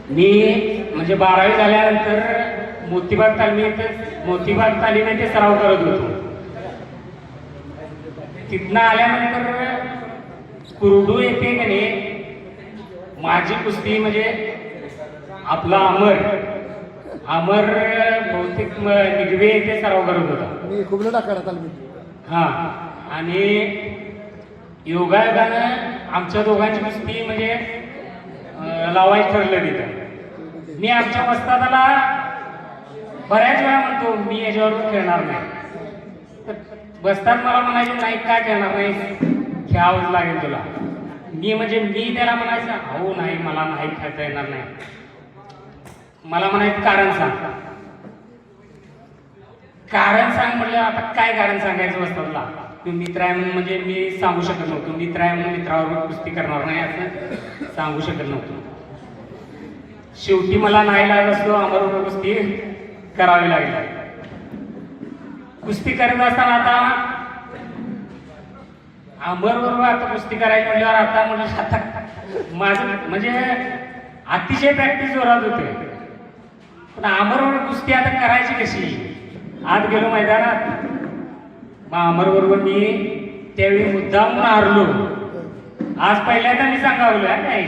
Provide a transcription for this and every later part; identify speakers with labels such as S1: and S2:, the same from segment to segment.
S1: मी म्हणजे 12वी झाल्यानंतर मोतीबाग तालीमेत सराव करत होतो. तिथनं आल्यानंतर कुरडू येथे कने माझी कुस्ती म्हणजे आपला अमर बहुतेक निगवे येथे सराव करत होता. हा, आणि योगायोगानं आमच्या दोघांची कुस्ती म्हणजे लावायचं ठरलं तिथं. मी आमच्या वस्तादाला बऱ्याच वेळा म्हणतो मी याच्यावर खेळणार नाही, तर वस्ताद मला म्हणायचे नाही काय खेळणार नाही, खेळावंच लागेल तुला. मी त्याला म्हणायचं अहो नाही मला नाही खेळता येणार नाही. मला म्हणायचं कारण सांग म्हटलं. आता काय कारण सांगायचं वस्तादला? तू मित्र आहे म्हणून म्हणजे मी सांगू शकत नव्हतो. मित्र आहे म्हणून मित्रावर कुस्ती करणार नाही असं सांगू शकत नव्हतो. शेवटी मला नाही लागत असतो अमरवर कुस्ती करावी लागली. कुस्ती करत असताना आता अमरवर आता कुस्ती करायची म्हटल्यावर आता माझं म्हणजे अतिशय प्रॅक्टिस जोरात होते. पण अमरवर कुस्ती आता करायची कशी? आत गेलो मैदानात, मग अमरबरोबर मी त्यावेळी मुद्दाम हारलो. आज पहिल्यांदा मी सांगावलं काय,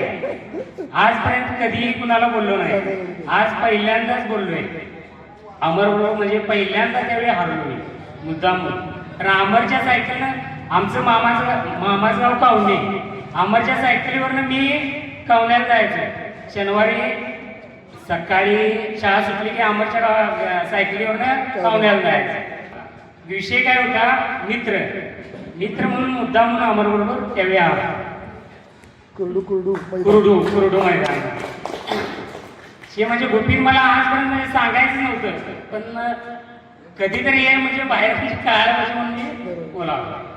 S1: आजपर्यंत कधीही कुणाला बोललो नाही, आज पहिल्यांदाच बोललोय. अमरबरोबर म्हणजे पहिल्यांदा त्यावेळी हारलो मी मुद्दाम. कारण अमरच्या सायकलनं आमचं मामाचं गाव कावणे, अमरच्या सायकलीवरनं मी कावण्यात जायचं. शनिवारी सकाळी शाळा सुटली की अमरच्या सायकलीवरनं कावण्याला जायचं. विषय काय होता, मित्र म्हणून मुद्दा म्हणून अमरबरोबर त्यावेळी आला. कुरडू मैदान हे म्हणजे गोपीन मला आजपर्यंत सांगायचं नव्हतं, पण कधीतरी म्हणजे बाहेर कळायला पाहिजे म्हणून मी बोलावं.